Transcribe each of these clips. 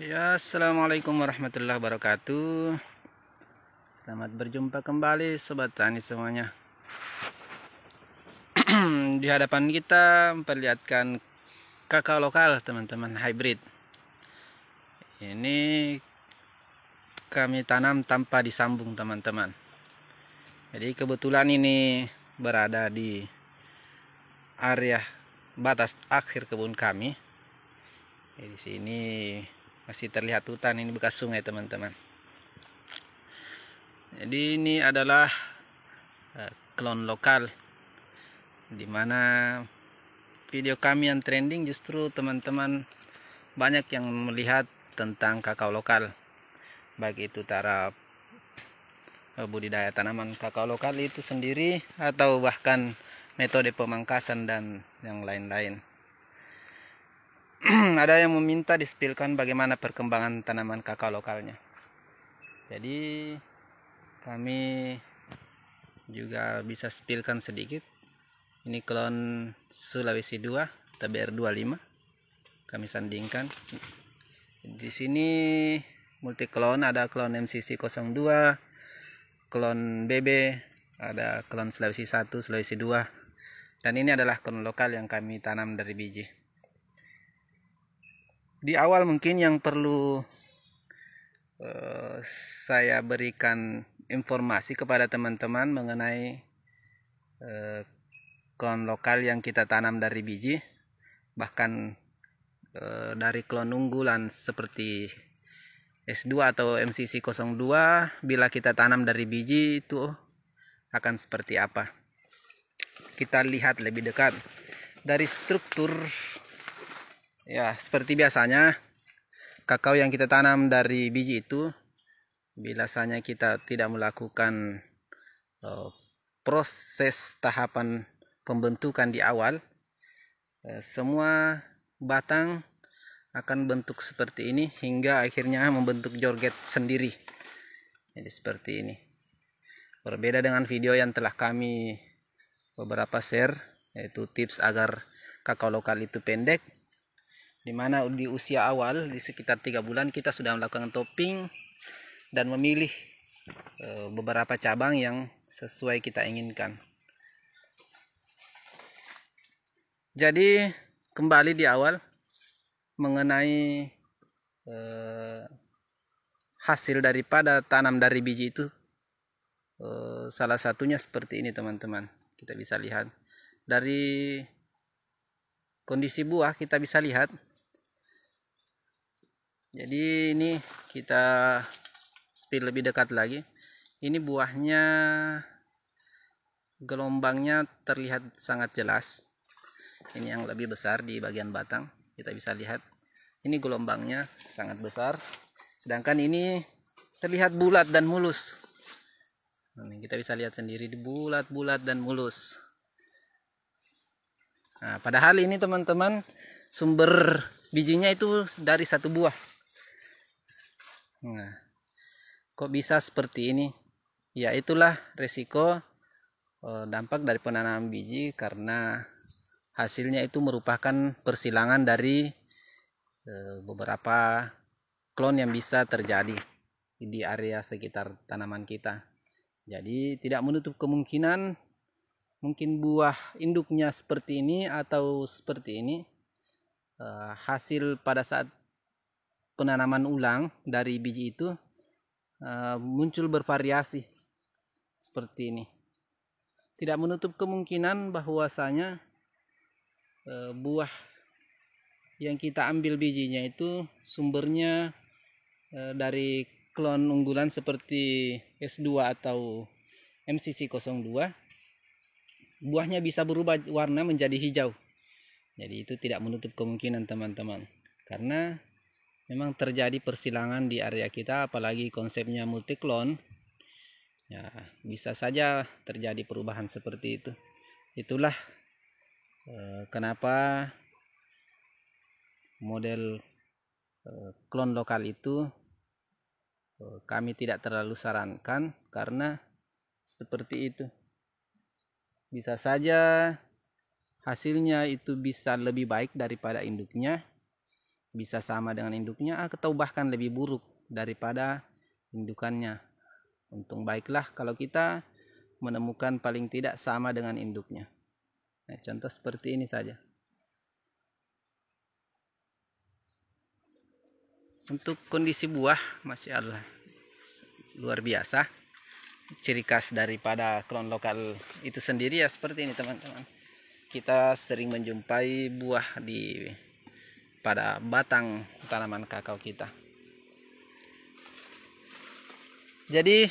Ya, assalamualaikum warahmatullahi wabarakatuh. Selamat berjumpa kembali sobat tani semuanya. Di hadapan kita memperlihatkan kakao lokal teman-teman, hybrid. Ini kami tanam tanpa disambung teman-teman. Jadi kebetulan ini berada di area batas akhir kebun kami. Di sini masih terlihat hutan, ini bekas sungai teman-teman. Jadi ini adalah klon lokal, dimana video kami yang trending justru teman-teman banyak yang melihat tentang kakao lokal, baik itu taraf budidaya tanaman kakao lokal itu sendiri atau bahkan metode pemangkasan dan yang lain-lain. Ada yang meminta dispilkan bagaimana perkembangan tanaman kakao lokalnya. Jadi kami juga bisa spilkan sedikit. Ini klon Sulawesi 2 TBR25 kami sandingkan. Di sini multi klon, ada klon MCC02, klon BB, ada klon Sulawesi 1, Sulawesi 2, dan ini adalah klon lokal yang kami tanam dari biji. Di awal mungkin yang perlu saya berikan informasi kepada teman-teman mengenai klon lokal yang kita tanam dari biji, bahkan dari klon unggulan seperti S2 atau MCC02, bila kita tanam dari biji itu akan seperti apa. Kita lihat lebih dekat dari struktur. Ya, seperti biasanya kakao yang kita tanam dari biji itu, biasanya kita tidak melakukan proses tahapan pembentukan di awal, semua batang akan bentuk seperti ini hingga akhirnya membentuk jorget sendiri. Jadi seperti ini. Berbeda dengan video yang telah kami beberapa share, yaitu tips agar kakao lokal itu pendek, dimana di usia awal di sekitar 3 bulan kita sudah melakukan topping dan memilih beberapa cabang yang sesuai kita inginkan. Jadi kembali di awal mengenai hasil daripada tanam dari biji itu, salah satunya seperti ini teman-teman. Kita bisa lihat dari kondisi buah, kita bisa lihat. Jadi ini kita spill lebih dekat lagi. Ini buahnya gelombangnya terlihat sangat jelas. Ini yang lebih besar di bagian batang, kita bisa lihat. Ini gelombangnya sangat besar. Sedangkan ini terlihat bulat dan mulus. Ini kita bisa lihat sendiri, bulat-bulat dan mulus. Nah, padahal ini teman-teman sumber bijinya itu dari satu buah. Nah, kok bisa seperti ini? Ya, itulah resiko dampak dari penanaman biji, karena hasilnya itu merupakan persilangan dari beberapa klon yang bisa terjadi di area sekitar tanaman kita. Jadi tidak menutup kemungkinan mungkin buah induknya seperti ini atau seperti ini. Hasil pada saat penanaman ulang dari biji itu muncul bervariasi seperti ini. Tidak menutup kemungkinan bahwasanya buah yang kita ambil bijinya itu sumbernya dari klon unggulan seperti S2 atau MCC02. Buahnya bisa berubah warna menjadi hijau. Jadi itu tidak menutup kemungkinan teman-teman, karena memang terjadi persilangan di area kita, apalagi konsepnya multi klon. Ya, bisa saja terjadi perubahan seperti itu. Itulah kenapa model klon lokal itu kami tidak terlalu sarankan, karena seperti itu. Bisa saja hasilnya itu bisa lebih baik daripada induknya, bisa sama dengan induknya atau bahkan lebih buruk daripada indukannya. Untung baiklah kalau kita menemukan paling tidak sama dengan induknya. Nah, contoh seperti ini saja. Untuk kondisi buah, masya Allah, luar biasa. Ciri khas daripada klon lokal itu sendiri ya seperti ini teman-teman. Kita sering menjumpai buah pada batang tanaman kakao kita. Jadi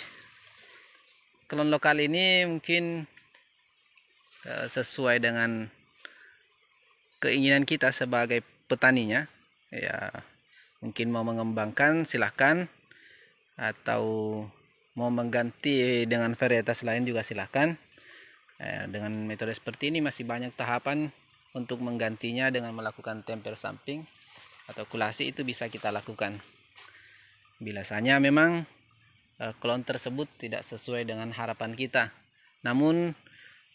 klon lokal ini mungkin sesuai dengan keinginan kita sebagai petaninya. Ya, mungkin mau mengembangkan silahkan, atau mau mengganti dengan varietas lain juga silahkan. Dengan metode seperti ini masih banyak tahapan untuk menggantinya dengan melakukan temper samping atau kulasi, itu bisa kita lakukan. Biasanya memang klon tersebut tidak sesuai dengan harapan kita. Namun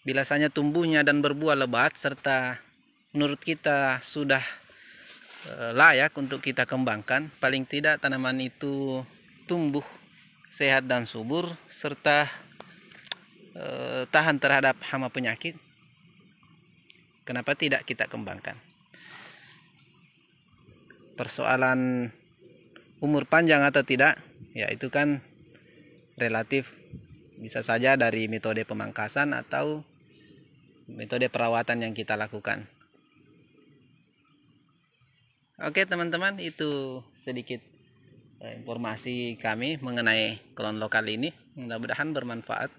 biasanya tumbuhnya dan berbuah lebat serta menurut kita sudah layak untuk kita kembangkan. Paling tidak tanaman itu tumbuh sehat dan subur serta tahan terhadap hama penyakit. Kenapa tidak kita kembangkan? Persoalan umur panjang atau tidak, ya itu kan relatif. Bisa saja dari metode pemangkasan atau metode perawatan yang kita lakukan. Oke teman-teman, itu sedikit informasi kami mengenai klon lokal ini. Mudah-mudahan bermanfaat.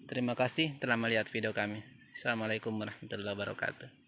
Terima kasih telah melihat video kami. Assalamualaikum warahmatullahi wabarakatuh.